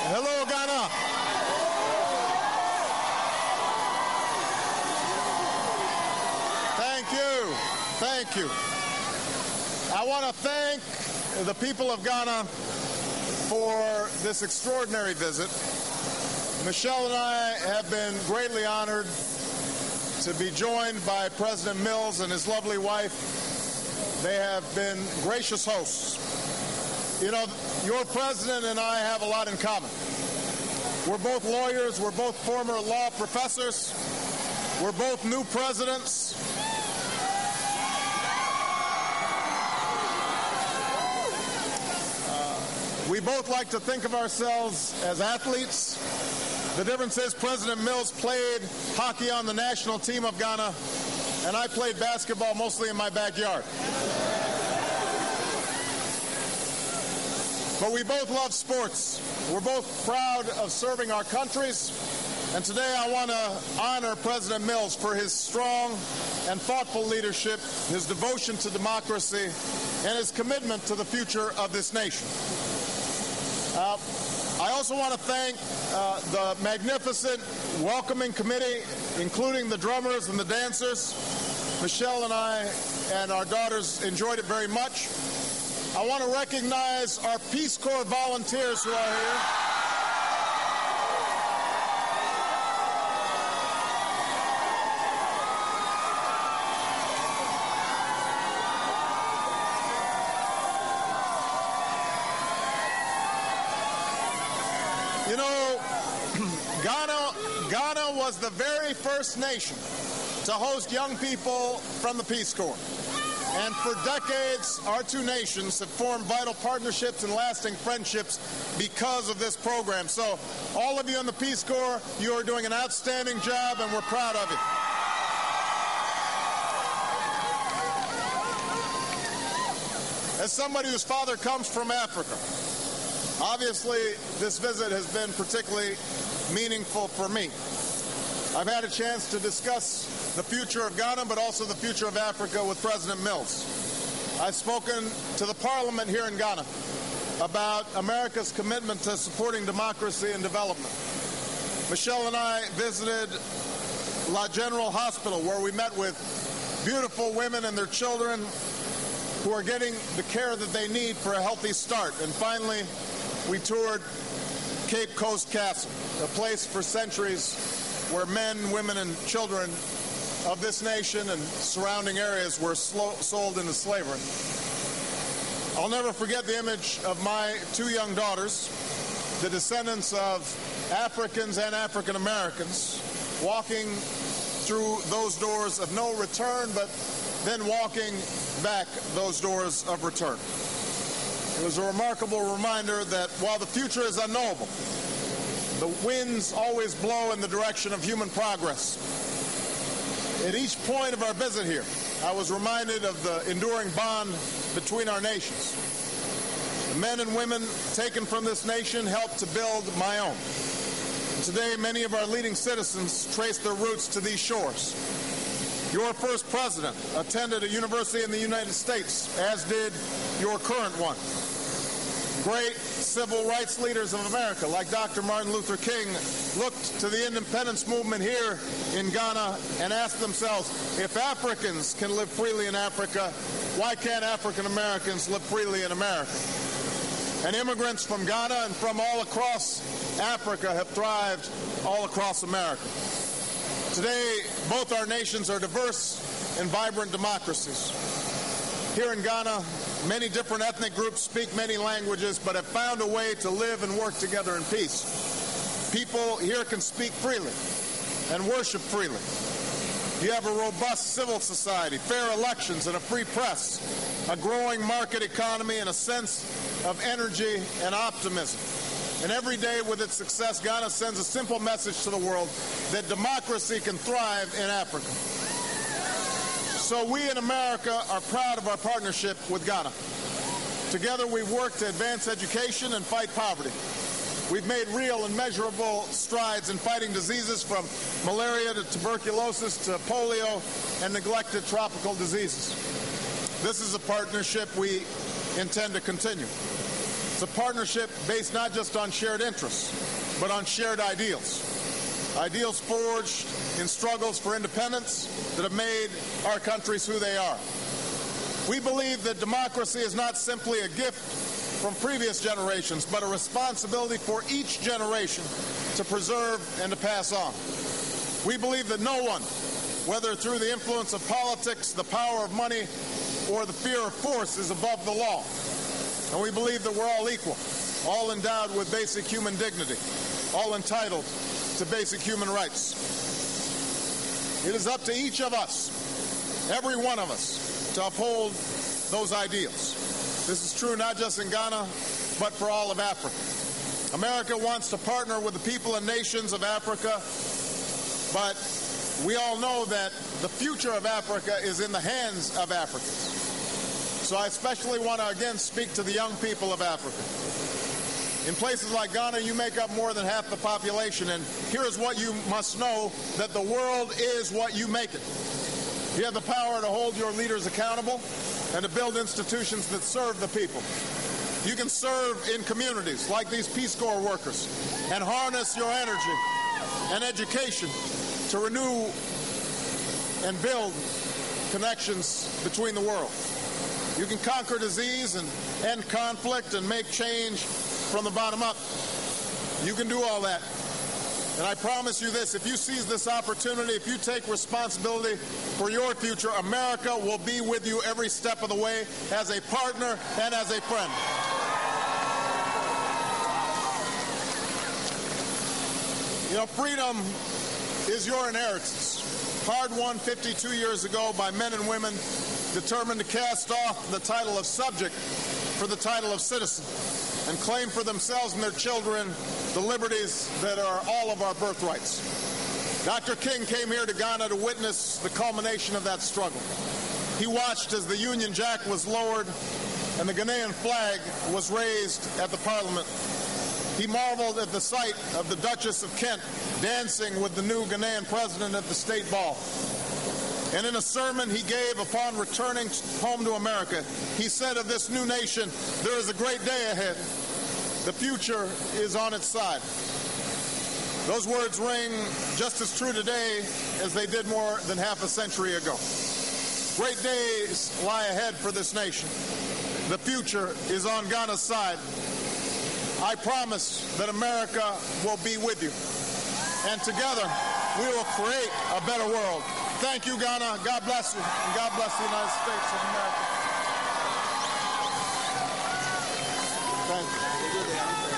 Hello, Ghana. Thank you. Thank you. I want to thank the people of Ghana for this extraordinary visit. Michelle and I have been greatly honored to be joined by President Mills and his lovely wife. They have been gracious hosts. You know, your president and I have a lot in common. We're both lawyers. We're both former law professors. We're both new presidents. We both like to think of ourselves as athletes. The difference is President Mills played hockey on the national team of Ghana, and I played basketball mostly in my backyard. But we both love sports. We're both proud of serving our countries. And today I want to honor President Mills for his strong and thoughtful leadership, his devotion to democracy, and his commitment to the future of this nation. I also want to thank the magnificent welcoming committee, including the drummers and the dancers. Michelle and I and our daughters enjoyed it very much. I want to recognize our Peace Corps volunteers who are here. You know, Ghana was the very first nation to host young people from the Peace Corps. And for decades, our two nations have formed vital partnerships and lasting friendships because of this program. So all of you in the Peace Corps, you are doing an outstanding job, and we're proud of you. As somebody whose father comes from Africa, obviously this visit has been particularly meaningful for me. I've had a chance to discuss the future of Ghana, but also the future of Africa with President Mills. I've spoken to the Parliament here in Ghana about America's commitment to supporting democracy and development. Michelle and I visited La General Hospital, where we met with beautiful women and their children who are getting the care that they need for a healthy start. And finally, we toured Cape Coast Castle, a place for centuries where men, women, and children of this nation and surrounding areas were sold into slavery. I'll never forget the image of my two young daughters, the descendants of Africans and African Americans, walking through those doors of no return, but then walking back those doors of return. It was a remarkable reminder that while the future is unknowable, the winds always blow in the direction of human progress. At each point of our visit here, I was reminded of the enduring bond between our nations. The men and women taken from this nation helped to build my own. And today, many of our leading citizens trace their roots to these shores. Your first president attended a university in the United States, as did your current one. Great civil rights leaders of America, like Dr. Martin Luther King, looked to the independence movement here in Ghana and asked themselves, if Africans can live freely in Africa, why can't African Americans live freely in America? And immigrants from Ghana and from all across Africa have thrived all across America. Today, both our nations are diverse and vibrant democracies. Here in Ghana, many different ethnic groups speak many languages, but have found a way to live and work together in peace. People here can speak freely and worship freely. You have a robust civil society, fair elections, and a free press, a growing market economy, and a sense of energy and optimism. And every day with its success, Ghana sends a simple message to the world that democracy can thrive in Africa. So we in America are proud of our partnership with Ghana. Together we've worked to advance education and fight poverty. We've made real and measurable strides in fighting diseases from malaria to tuberculosis to polio and neglected tropical diseases. This is a partnership we intend to continue. It's a partnership based not just on shared interests, but on shared ideals. Ideals forged in struggles for independence that have made our countries who they are. We believe that democracy is not simply a gift from previous generations, but a responsibility for each generation to preserve and to pass on. We believe that no one, whether through the influence of politics, the power of money, or the fear of force, is above the law. And we believe that we're all equal, all endowed with basic human dignity, all entitled to basic human rights. It is up to each of us, every one of us, to uphold those ideals. This is true not just in Ghana, but for all of Africa. America wants to partner with the people and nations of Africa, but we all know that the future of Africa is in the hands of Africans. So I especially want to again speak to the young people of Africa. In places like Ghana, you make up more than half the population, and here is what you must know, that the world is what you make it. You have the power to hold your leaders accountable and to build institutions that serve the people. You can serve in communities like these Peace Corps workers and harness your energy and education to renew and build connections between the world. You can conquer disease and end conflict and make change from the bottom up. You can do all that. And I promise you this, if you seize this opportunity, if you take responsibility for your future, America will be with you every step of the way as a partner and as a friend. You know, freedom is your inheritance, hard-won 52 years ago by men and women determined to cast off the title of subject for the title of citizen and claim for themselves and their children the liberties that are all of our birthrights. Dr. King came here to Ghana to witness the culmination of that struggle. He watched as the Union Jack was lowered and the Ghanaian flag was raised at the Parliament. He marveled at the sight of the Duchess of Kent dancing with the new Ghanaian president at the State Ball. And in a sermon he gave upon returning home to America, he said of this new nation, there is a great day ahead. The future is on its side. Those words ring just as true today as they did more than half a century ago. Great days lie ahead for this nation. The future is on Ghana's side. I promise that America will be with you. And together, we will create a better world. Thank you, Ghana. God bless you. And God bless the United States of America. Thank you.